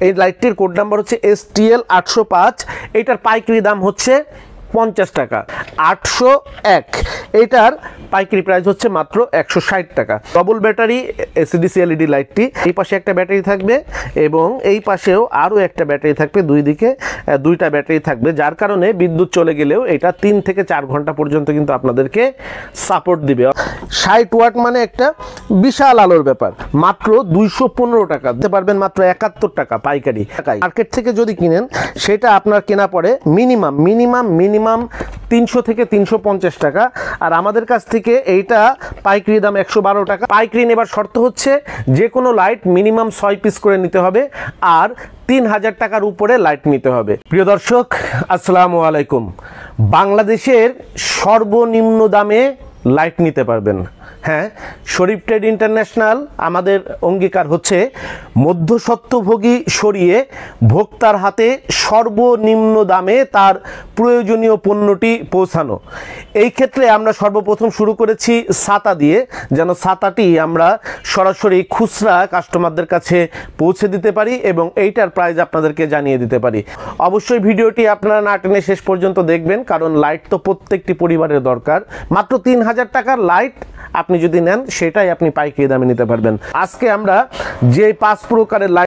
এই লাইটটির code number হচ্ছে STL 805। এটার পাইকারি দাম হচ্ছে 50 টাকা। 801 এটার পাইকারি প্রাইস হচ্ছে মাত্র 160 টাকা। ডবল ব্যাটারি ACDC LED লাইটটি, এই পাশে একটা ব্যাটারি থাকবে এবং এই পাশেও আরও একটা ব্যাটারি থাকবে, দুই দিকে দুইটা ব্যাটারি থাকবে, যার কারণে বিদ্যুৎ চলে গেলেও এটা 3 থেকে 4 ঘন্টা পর্যন্ত কিন্তু আপনাদেরকে সাপোর্ট দিবে। 60 ওয়াট মানে একটা বিশাল আলোর ব্যাপার। মাত্র 215 টাকা দিতে পারবেন, মাত্র 71 টাকা পাইকারি। মার্কেট থেকে যদি কিনেন সেটা আপনার কেনা পড়ে মিনিমাম 300 থেকে 350 টাকা, আর আমাদের কাছ থেকে এইটা পাইকারি দাম 112 টাকা। পাইকারি নেবার শর্ত হচ্ছে যে কোনো লাইট মিনিমাম 6 পিস করে নিতে হবে আর 3000 টাকার উপরে লাইট নিতে হবে। প্রিয় দর্শক, আসসালামু আলাইকুম। বাংলাদেশের সর্বনিম্ন দামে লাইট নিতে পারবেন। হ্যাঁ, শরীফ ট্রেড ইন্টারন্যাশনাল আমাদের অঙ্গীকার হচ্ছে মধ্যস্বত্বভোগী সরিয়ে ভোক্তার হাতে সর্বনিম্ন দামে তার প্রয়োজনীয় পণ্যটি পৌঁছানো। এই ক্ষেত্রে আমরা সর্বপ্রথম শুরু করেছি ছাতা দিয়ে, যেন ছাতাটি আমরা সরাসরি খুচরা কাস্টমারদের কাছে পৌঁছে দিতে পারি এবং এইটার প্রাইস আপনাদেরকে জানিয়ে দিতে পারি। অবশ্যই ভিডিওটি আপনারা না টেনে শেষ পর্যন্ত দেখবেন, কারণ লাইট তো প্রত্যেকটি পরিবারের দরকার। মাত্র 3000 টাকার লাইট আপনি যদি নেন সেটাই আপনি পাইকারি দামে নিতে পারবেন। আজকে আমরা যে 5 প্রকারের লাইট